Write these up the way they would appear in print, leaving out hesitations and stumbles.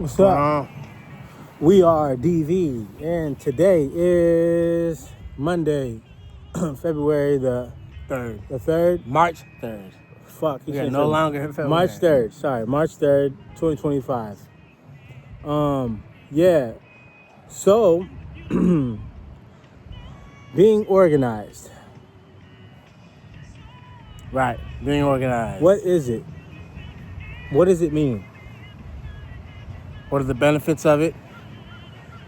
What's up? We are DV, and today is Monday, February the 3rd. the 3rd. March 3rd. Fuck, We are no longer in February. March 3rd. Sorry, March 3rd, 2025. Yeah. So, being organized. Right, being organized. What is it? What does it mean? What are the benefits of it?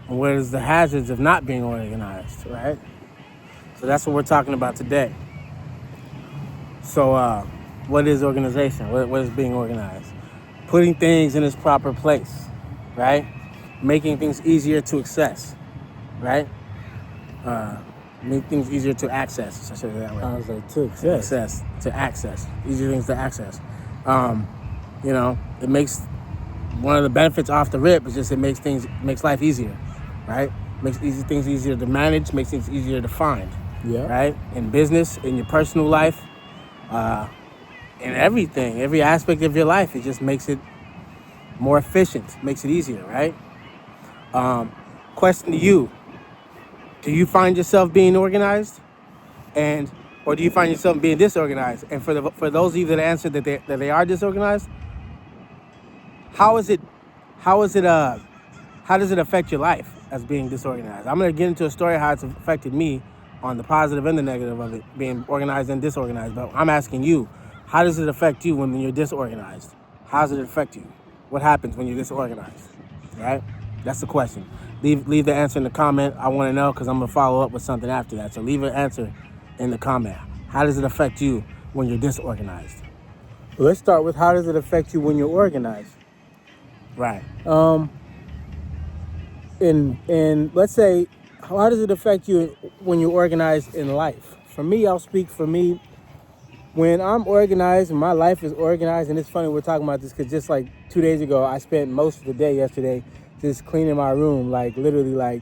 And what is the hazards of not being organized, right? So that's what we're talking about today. So what is organization? What is being organized? Putting things in its proper place, right? Making things easier to access, right? Make things easier to access. I should say that way. I was like, to access. Easier things to access. It makes one of the benefits off the rip is just it makes life easier, right? Makes things easier to manage, makes things easier to find. Yeah. Right? In business, in your personal life, in everything, every aspect of your life, it just makes it more efficient, makes it easier, right? Question to you: do you find yourself being organized, or do you find yourself being disorganized? And for those of you that answered that they are disorganized, how does it affect your life as being disorganized? I'm gonna get into a story how it's affected me on the positive and the negative of it being organized and disorganized. But I'm asking you, how does it affect you when you're disorganized? How does it affect you? What happens when you're disorganized? Right? That's the question. Leave the answer in the comment. I want to know because I'm gonna follow up with something after that. So leave an answer in the comment. How does it affect you when you're disorganized? Let's start with how does it affect you when you're organized? Right. And let's say, how does it affect you when you're organized in life? For me, I'll speak for me. When I'm organized and my life is organized, and it's funny we're talking about this because just like 2 days ago, I spent most of the day yesterday just cleaning my room, like literally, like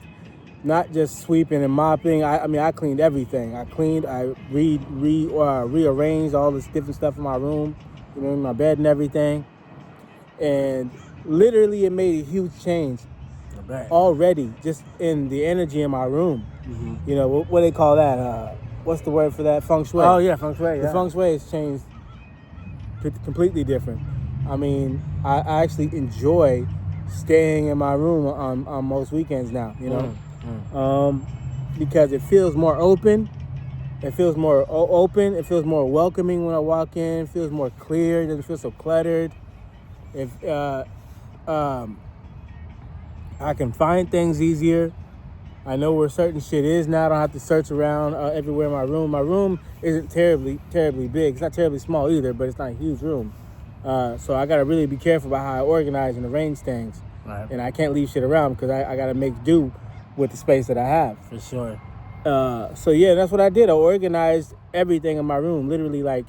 not just sweeping and mopping. I cleaned everything. I rearranged all this different stuff in my room, in my bed and everything. And literally, it made a huge change already just in the energy in my room. Mm-hmm. What they call that? What's the word for that? Feng shui. Oh yeah, feng shui. Yeah. The feng shui has changed completely different. I actually enjoy staying in my room on most weekends now. Because it feels more open. It feels more open. It feels more welcoming when I walk in. It feels more clear. It doesn't feel so cluttered. I can find things easier. I know where certain shit is now. I don't have to search around everywhere in my room. My room isn't terribly big. It's not terribly small either, but it's not a huge room. So I got to really be careful about how I organize and arrange things. Right. And I can't leave shit around because I got to make do with the space that I have. For sure. So yeah, that's what I did. I organized everything in my room. Literally, like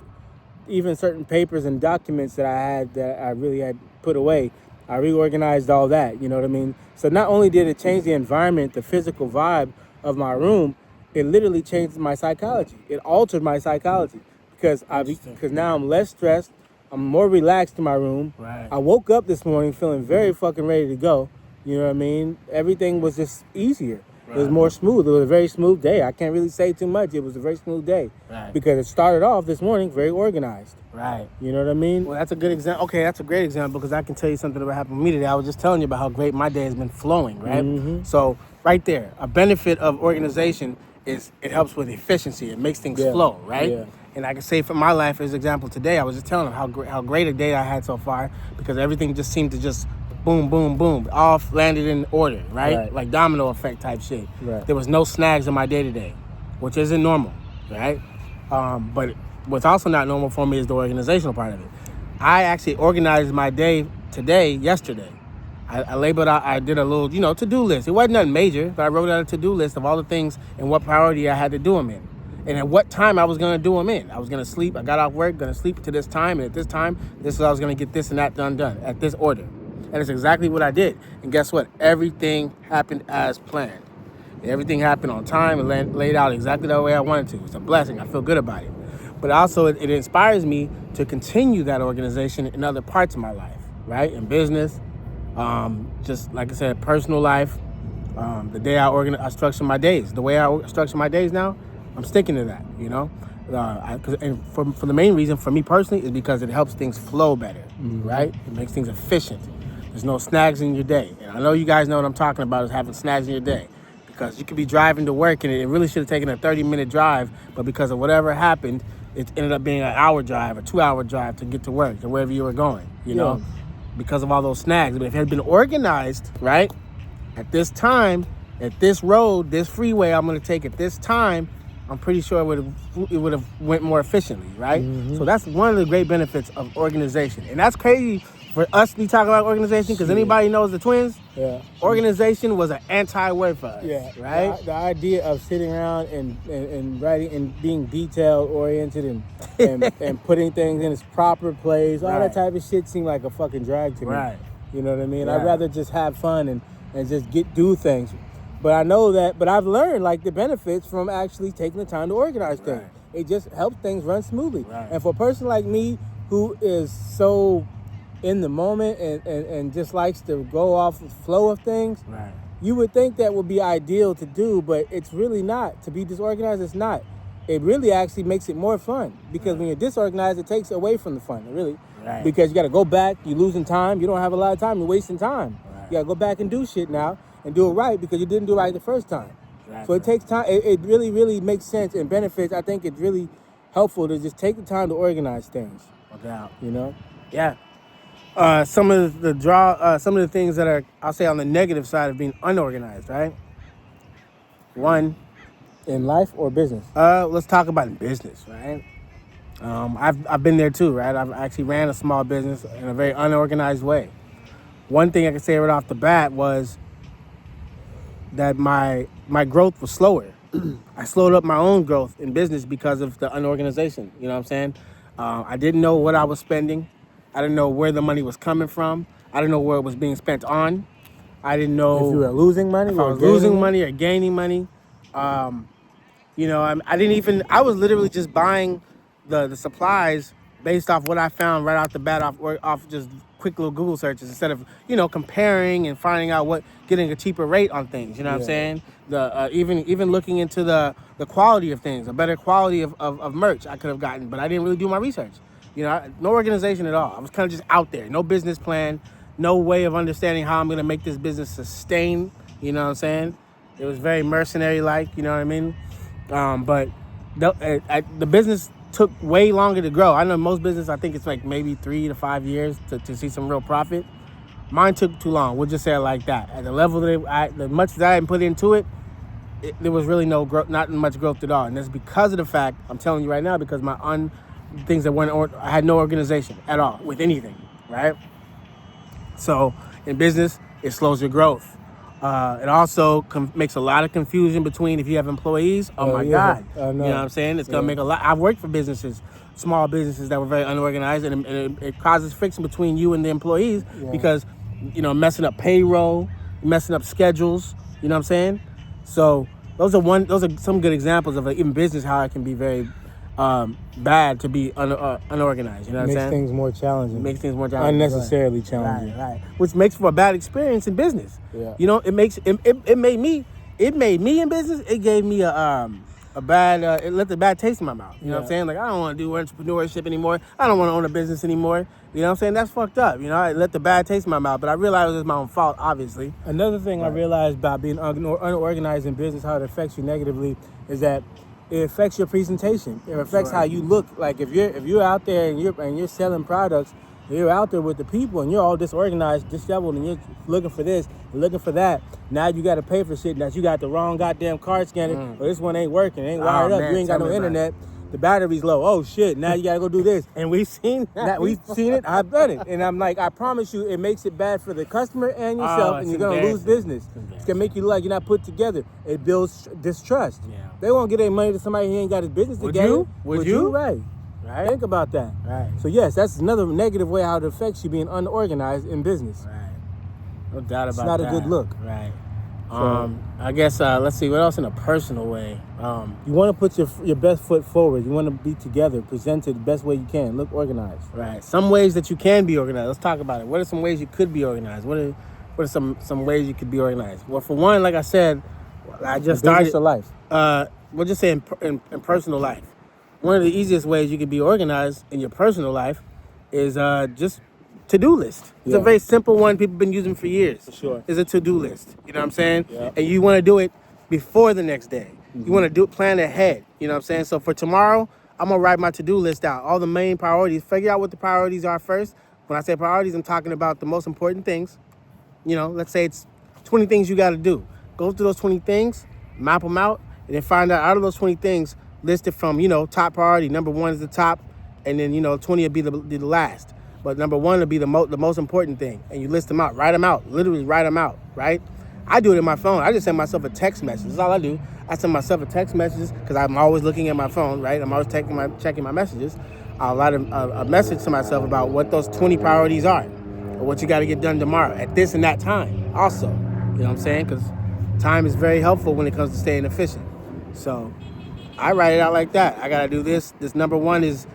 even certain papers and documents that I had that I really had put away. I reorganized all that, you know what I mean? So not only did it change the environment, the physical vibe of my room, it literally changed my psychology. It altered my psychology because now I'm less stressed. I'm more relaxed in my room. Right. I woke up this morning feeling very fucking ready to go. You know what I mean? Everything was just easier. Right. It was more smooth. It was a very smooth day. I can't really say too much. It was a very smooth day. Right. Because it started off this morning very organized. Right. You know what I mean? Well, that's a good example. Okay, that's a great example because I can tell you something that happened to me today. I was just telling you about how great my day has been flowing, right? Mm-hmm. So right there, a benefit of organization is it helps with efficiency. It makes things flow, right? Yeah. And I can say for my life, as example, today, I was just telling them how great a day I had so far because everything just seemed to just boom, boom, boom, all landed in order, right? Like domino effect type shit. Right. There was no snags in my day-to-day, which isn't normal, right? But what's also not normal for me is the organizational part of it. I actually organized my day yesterday. I labeled out, I did a little, to-do list. It wasn't nothing major, but I wrote out a to-do list of all the things and what priority I had to do them in. And at what time I was going to do them in. I was going to sleep. I got off work, going to sleep to this time. And at this time, this is I was going to get this and that done at this order. And it's exactly what I did. And guess what? Everything happened as planned. Everything happened on time and laid out exactly the way I wanted to. It's a blessing. I feel good about it. But also, it inspires me to continue that organization in other parts of my life, right? In business, Just like I said, personal life. The day I structure my days. The way I structure my days now, I'm sticking to that. You know, and for the main reason for me personally is because it helps things flow better. Right? It makes things efficient. There's no snags in your day. And I know you guys know what I'm talking about is having snags in your day. Because you could be driving to work and it really should have taken a 30-minute drive, but because of whatever happened, it ended up being an hour drive, a 2-hour drive to get to work or wherever you were going, you know, because of all those snags. But if it had been organized, right, at this time, at this road, this freeway I'm going to take at this time, I'm pretty sure it would have went more efficiently, right? So that's one of the great benefits of organization. And that's crazy for us to be talking about organization because anybody knows the twins. Organization was an anti-word for us, right? The idea of sitting around and writing and being detail oriented and putting things in its proper place, all that type of shit seemed like a fucking drag to me. You know what I mean? I'd rather just have fun and just do things. But I know that, but I've learned like the benefits from actually taking the time to organize things. It just helps things run smoothly. And for a person like me who is so in the moment and just likes to go off the flow of things, you would think that would be ideal to do, but it's really not. To be disorganized, it's not. It really actually makes it more fun because when you're disorganized, it takes away from the fun, really. Because you got to go back, you're losing time, you don't have a lot of time, you're wasting time. You got to go back and do shit now and do it right because you didn't do it right the first time. So it takes time. It really, really makes sense and benefits. I think it's really helpful to just take the time to organize things. No doubt. You know? Yeah. Some of the things that are, I'll say, on the negative side of being unorganized, right? One, in life or business? Let's talk about in business, right? I've been there too, right? I've actually ran a small business in a very unorganized way. One thing I can say right off the bat was that my growth was slower. I slowed up my own growth in business because of the unorganization. You know what I'm saying? I didn't know what I was spending. I didn't know where the money was coming from. I didn't know where it was being spent on. I didn't know if you were losing money. If I was losing money or gaining money. You know, I was literally just buying the supplies based off what I found right off the bat off just quick little Google searches instead of, you know, comparing and finding out getting a cheaper rate on things. You know what I'm saying? Even looking into the quality of things, a better quality of merch I could have gotten, but I didn't really do my research. You know, no organization at all. I was kind of just out there. No business plan, no way of understanding how I'm going to make this business sustain. You know what I'm saying? It was very mercenary-like, you know what I mean? But the business took way longer to grow. I know most business, I think it's like maybe 3 to 5 years to see some real profit. Mine took too long. We'll just say it like that. At the level that the much that I hadn't put into it, there was really no growth, not much growth at all. And that's because of the fact, I'm telling you right now, because things that I had no organization at all with anything, right? So in business, it slows your growth. It also makes a lot of confusion between if you have employees. Oh my God. You know what I'm saying? It's going to make a lot. I've worked for businesses, small businesses that were very unorganized, and it causes friction between you and the employees because, you know, messing up payroll, messing up schedules, you know what I'm saying? So those are some good examples of even business, how it can be very bad to be unorganized. You know what I'm saying? Makes things more challenging. Unnecessarily challenging. Right. Which makes for a bad experience in business. Yeah. You know, it made me in business. It gave me a bad. It left a bad taste in my mouth. You know what I'm saying? Like, I don't want to do entrepreneurship anymore. I don't want to own a business anymore. You know what I'm saying? That's fucked up. You know, I left a bad taste in my mouth, but I realized it was my own fault, obviously. Another thing I realized about being unorganized in business, how it affects you negatively, is that it affects your presentation. It affects how you look. Like if you're out there and you're selling products, you're out there with the people and you're all disorganized, disheveled, and you're looking for this, looking for that. Now you got to pay for shit that you got the wrong goddamn card scanner, or this one ain't working, ain't wired up. You ain't got no internet. The battery's low. Oh shit! Now you gotta go do this. And we've seen that. We've seen it. I've done it. And I'm like, I promise you, it makes it bad for the customer and yourself, and you're gonna lose business. It's gonna make you look like you're not put together. It builds distrust. Yeah. They won't get their money to somebody who ain't got his business together. Would you? Right. Think about that. Right. So yes, that's another negative way how it affects you being unorganized in business. Right. No doubt about that. It's not a good look. Right. I guess let's see what else in a personal way. You want to put your best foot forward. You want to be together, present it the best way you can. Look organized. Right. Some ways that you can be organized. Let's talk about it. What are some ways you could be organized? What are some ways you could be organized? Well, for one, like I said, I just started. Business or life? We'll just say in personal life. One of the easiest ways you can be organized in your personal life is just to-do list. It's a very simple one people have been using for years. For sure. It's a to-do list. You know what I'm saying? Yeah. And you want to do it before the next day. Mm-hmm. You want to plan ahead. You know what I'm saying? So for tomorrow, I'm going to write my to-do list out. All the main priorities. Figure out what the priorities are first. When I say priorities, I'm talking about the most important things. You know, let's say it's 20 things you got to do. Go through those 20 things, map them out, and then find out of those 20 things, list it from, top priority. Number 1 is the top, and then, 20 will be the last. But number 1 will be the most important thing. And you list them out, write them out, literally write them out, right? I do it in my phone. I just send myself a text message. That's all I do. I send myself a text message because I'm always looking at my phone, right? I'm always checking my messages. I'll write a message to myself about what those 20 priorities are or what you got to get done tomorrow at this and that time also. You know what I'm saying? Because time is very helpful when it comes to staying efficient. So I write it out like that. I got to do this. This number 1 is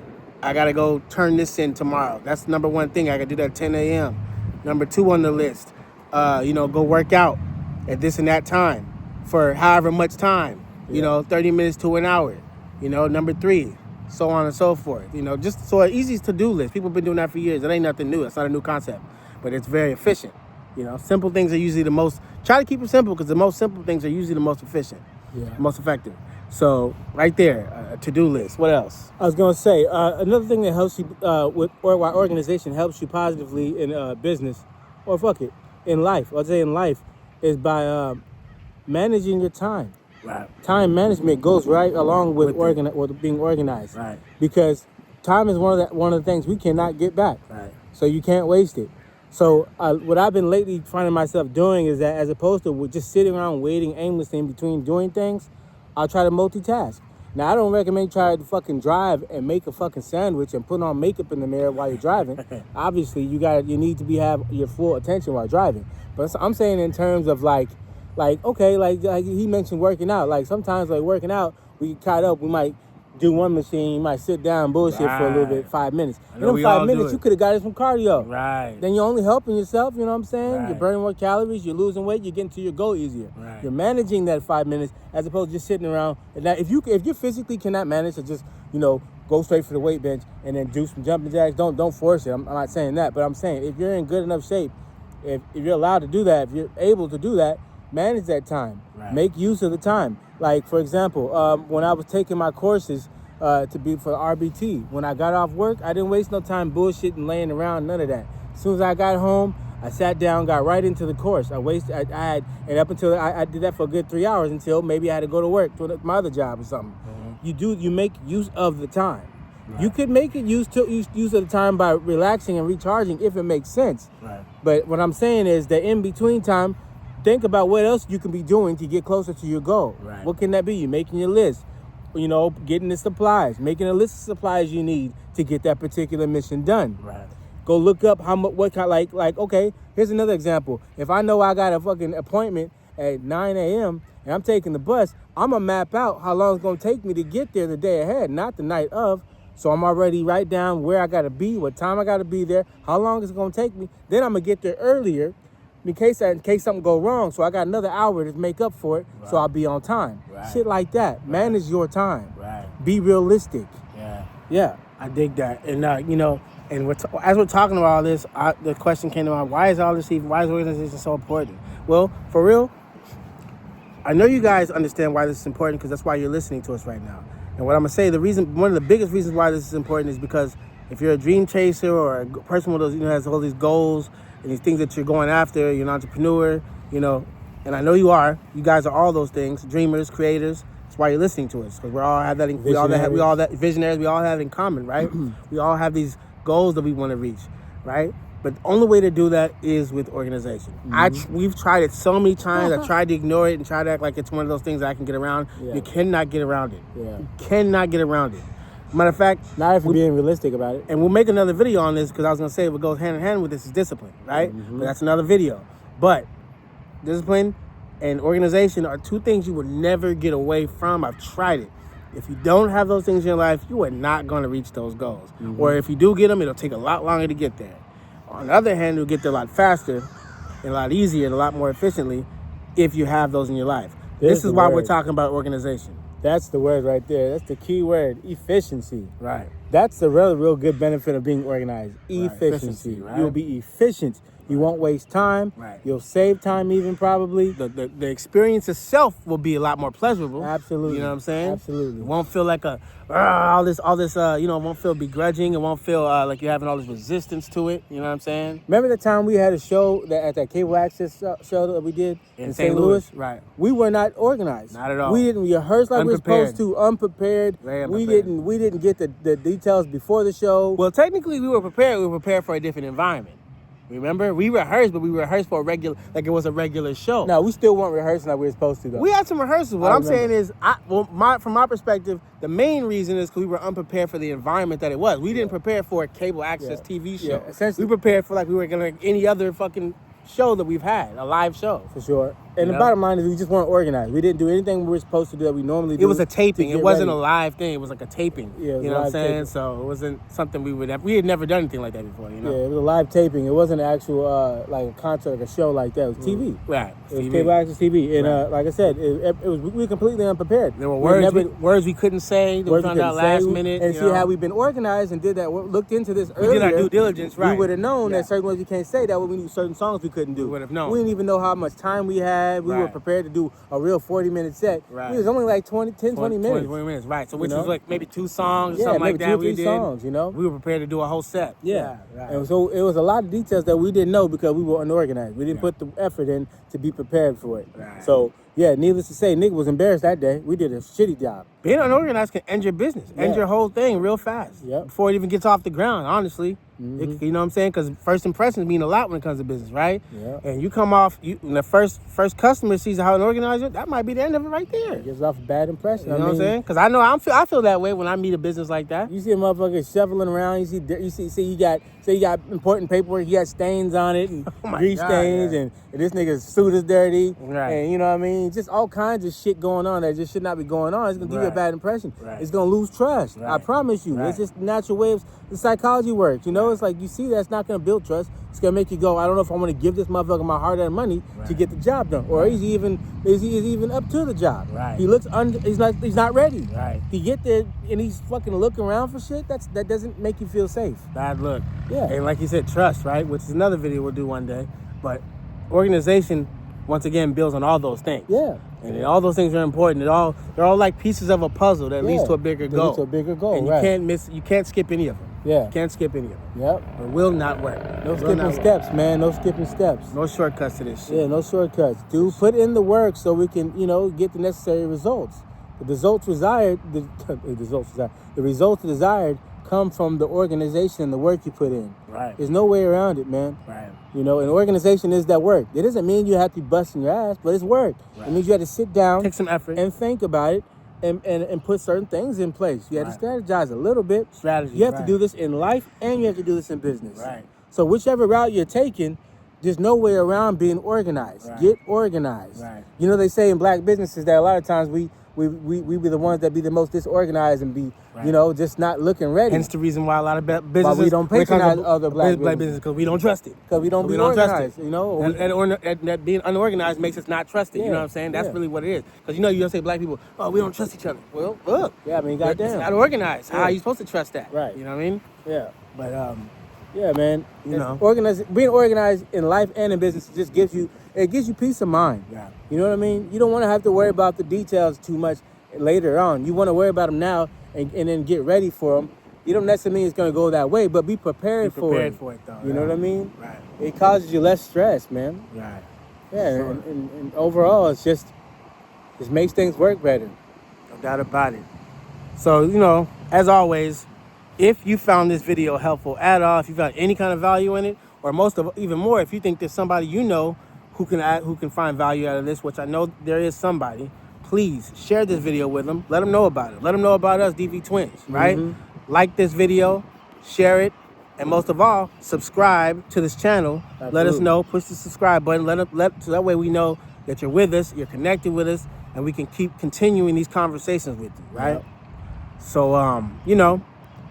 I got to go turn this in tomorrow. That's number 1 thing. I got to do that at 10 a.m. Number 2 on the list, go work out at this and that time for however much time, 30 minutes to an hour. Number 3, so on and so forth. Just so an easy to-do list. People have been doing that for years. It ain't nothing new. It's not a new concept, but it's very efficient. Simple things are usually the most, try to keep it simple because the most simple things are usually the most efficient, most effective. So right there, a to-do list. What else? I was going to say, another thing that helps you with why organization helps you positively in business, or in life, I'd say in life, is by managing your time. Right. Time management goes right along with being organized. Right. Because time is one of the things we cannot get back. Right. So you can't waste it. So what I've been lately finding myself doing is that as opposed to just sitting around waiting aimlessly in between doing things, I'll try to multitask. Now, I don't recommend trying to fucking drive and make a fucking sandwich and put on makeup in the mirror while you're driving. Obviously, you need to have your full attention while driving. But I'm saying in terms of like he mentioned working out. Like sometimes like working out, we get caught up. We might do one machine. You might sit down and bullshit for a little bit, 5 minutes. In them 5 minutes, you could have got it from cardio. Right. Then you're only helping yourself, you know what I'm saying? Right. You're burning more calories, you're losing weight, you're getting to your goal easier. Right. You're managing that 5 minutes as opposed to just sitting around. And now, if you physically cannot manage to just, go straight for the weight bench and then do some jumping jacks, don't force it. I'm not saying that, but I'm saying if you're in good enough shape, if you're allowed to do that, if you're able to do that, manage that time. Right. Make use of the time. Like, for example, when I was taking my courses, to be for RBT. When I got off work, I didn't waste no time bullshitting, laying around, none of that. As soon as I got home, I sat down, got right into the course. I up until I did that for a good 3 hours until maybe I had to go to work to my other job or something. Mm-hmm. You make use of the time. Right. You could make it use of the time by relaxing and recharging if it makes sense. Right. But what I'm saying is that in between time, think about what else you can be doing to get closer to your goal. Right. What can that be? You're making your list. Getting the supplies, making a list of supplies you need to get that particular mission done. Right. Go look up okay, here's another example. If I know I got a fucking appointment at 9 a.m. and I'm taking the bus, I'm going to map out how long it's going to take me to get there the day ahead, not the night of. So I'm already write down where I got to be, what time I got to be there, how long it's going to take me. Then I'm going to get there earlier in case something go wrong. So I got another hour to make up for it, right. So I'll be on time. Right. Shit like that. Right. Manage your time. Right. Be realistic. Yeah. I dig that. And, and as we're talking about all this, the question came to mind, why is organization so important? Well, for real, I know you guys understand why this is important because that's why you're listening to us right now. And what I'm going to say, one of the biggest reasons why this is important is because if you're a dream chaser or a person with those, has all these goals and these things that you're going after, you're an entrepreneur, and I know you are. You guys are all those things, dreamers, creators. That's why you're listening to us, because we all have that visionaries. We all have in common, right? We all have these goals that we want to reach, right? But the only way to do that is with organization. Mm-hmm. We've tried it so many times. I tried to ignore it and try to act like it's one of those things that I can get around. Yeah. You cannot get around it. Yeah. You cannot get around it. Matter of fact, not if we're being realistic about it. And we'll make another video on this because I was going to say what goes hand in hand with this is discipline, right? Mm-hmm. But that's another video. But discipline and organization are two things you will never get away from. I've tried it. If you don't have those things in your life, you are not going to reach those goals. Or if you do get them, it'll take a lot longer to get there. On the other hand, you'll get there a lot faster and a lot easier and a lot more efficiently if you have those in your life. This is why we're talking about organization. That's the word right there. That's the key word, efficiency. Right. That's the real good benefit of being organized. Efficiency. Right. You'll be efficient. You won't waste time. Right. You'll save time even probably. The experience itself will be a lot more pleasurable. Absolutely. You know what I'm saying? Absolutely. It won't feel like all this, it won't feel begrudging. It won't feel like you're having all this resistance to it. You know what I'm saying? Remember the time we had a show at that cable access show that we did in St. Louis? Right. We were not organized. Not at all. We didn't rehearse like we were supposed to. Unprepared. Very unprepared. We didn't get the details before the show. Well, technically, we were prepared. We were prepared for a different environment. Remember, we rehearsed, but we rehearsed for it was a regular show. No, we still weren't rehearsing like we were supposed to, though. We had some rehearsals. What I'm saying is, from my perspective, the main reason is because we were unprepared for the environment that it was. We didn't prepare for a cable access TV show. Yeah, essentially, we prepared for like we were going to any other fucking show that we've had, a live show. For sure. And the bottom line is we just weren't organized. We didn't do anything we were supposed to do that we normally do. It was a taping. It wasn't ready. a live thing. It was like a taping. Yeah, you know what I'm saying? Taping. So it wasn't something we had never done anything like that before, you know? Yeah, it was a live taping. It wasn't an actual, like a concert, like a show like that. It was TV. Right. It was cable access TV. And like I said, we were completely unprepared. There were words we couldn't say that we found out last minute. And see how we've been organized and did that, looked into this earlier. We did our due diligence, right. We would have known that certain words we can't say, that we knew certain songs we couldn't do. We would have known. We didn't even know how much time we had. We were prepared to do a real 40-minute set. Right. It was only like 20 minutes. 20 minutes, right. So which was like maybe 2 songs or something like that. 2 or 3 songs, you know? We were prepared to do a whole set. Yeah. Right. And so it was a lot of details that we didn't know because we were unorganized. We didn't put the effort in to be prepared for it. Right. So, yeah, needless to say, Nick was embarrassed that day. We did a shitty job. Being unorganized can end your business, end your whole thing real fast. Before it even gets off the ground, honestly. You know what I'm saying? Because first impressions mean a lot when it comes to business, right? Yeah. And you come off, when the first customer sees how unorganized you're, that might be the end of it right there. It gives off a bad impression. You know what I'm saying? Because I know I feel that way when I meet a business like that. You see a motherfucker shoveling around. You see you got important paperwork. You got stains on it and grease stains, and this nigga's suit is dirty. Right. And you know what I mean? Just all kinds of shit going on that just should not be going on. It's gonna give you a bad impression. Right. It's gonna lose trust. Right. I promise you. Right. It's just the natural way of the psychology works. You know, it's like you see that's not gonna build trust. It's gonna make you go, I don't know if I want to give this motherfucker my hard-earned money to get the job done, or is he even up to the job? Right. He looks he's not ready. Right. He get there and he's fucking looking around for shit. That doesn't make you feel safe. Bad look. Yeah. And like you said, trust, right? Which is another video we'll do one day. But organization, once again, builds on all those things. Yeah. And all those things are important. They're all like pieces of a puzzle that leads to a bigger goal. Leads to a bigger goal. And you can't skip any of them. Yeah. You can't skip any of them. Yep. It will not work. No skipping steps, man. No skipping steps. No shortcuts to this shit. Yeah, no shortcuts. Dude, put in the work so we can, get the necessary results. The results desired come from the organization and the work you put in. Right. There's no way around it, man. Right. An organization is that work. It doesn't mean you have to be busting your ass, but it's work. Right. It means you have to sit down, take some effort, and think about it, and put certain things in place. You have to strategize a little bit. Strategy. You have to do this in life, and you have to do this in business. Right. So whichever route you're taking, there's no way around being organized. Right. Get organized. Right. They say in black businesses that a lot of times we be the ones that be the most disorganized and be, just not looking ready. Hence the reason why a lot of businesses... Why we don't patronize other black businesses. Because we don't trust it. Because we don't be organized, And being unorganized makes us not trust it, you know what I'm saying? That's really what it is. Because, you don't say black people, oh, we don't trust each other. Well, look. Yeah, I mean, goddamn. It's not organized. How are you supposed to trust that? Right. You know what I mean? Yeah. But, yeah, man. Being organized in life and in business just gives you peace of mind. Yeah. You know what I mean? You don't want to have to worry about the details too much later on. You want to worry about them now and then get ready for them. You don't necessarily mean it's going to go that way, but be prepared for it. Though. You know what I mean? Right. It causes you less stress, man. Right. Yeah, sure. and overall, it just makes things work better. No doubt about it. So, as always, if you found this video helpful at all, if you found any kind of value in it, or even more, if you think there's somebody who can find value out of this, which I know there is somebody, please share this video with them. Let them know about it. Let them know about us, DV Twins, right? Mm-hmm. Like this video, share it, and most of all, subscribe to this channel. Absolutely. Let us know. Push the subscribe button. So that way we know that you're with us, you're connected with us, and we can keep continuing these conversations with you, right? Yep. So, you know,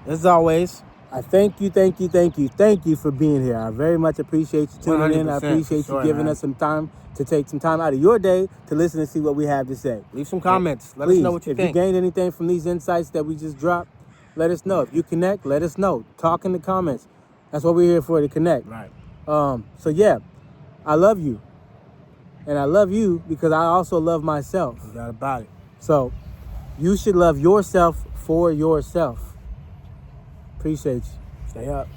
as always, I thank you for being here. I very much appreciate you tuning in. I 100%, appreciate for sure, you giving man. us some time to take some time out of your day to listen and see what we have to say. Leave some comments. Let Please, us know what you if think. you gained anything from these insights that we just dropped, let us know. If you connect, let us know. Talk in the comments. That's what we're here for, to connect. Right. So yeah, I love you. And I love you because I also love myself. You got about it. So you should love yourself for yourself. Appreciate you. Stay up.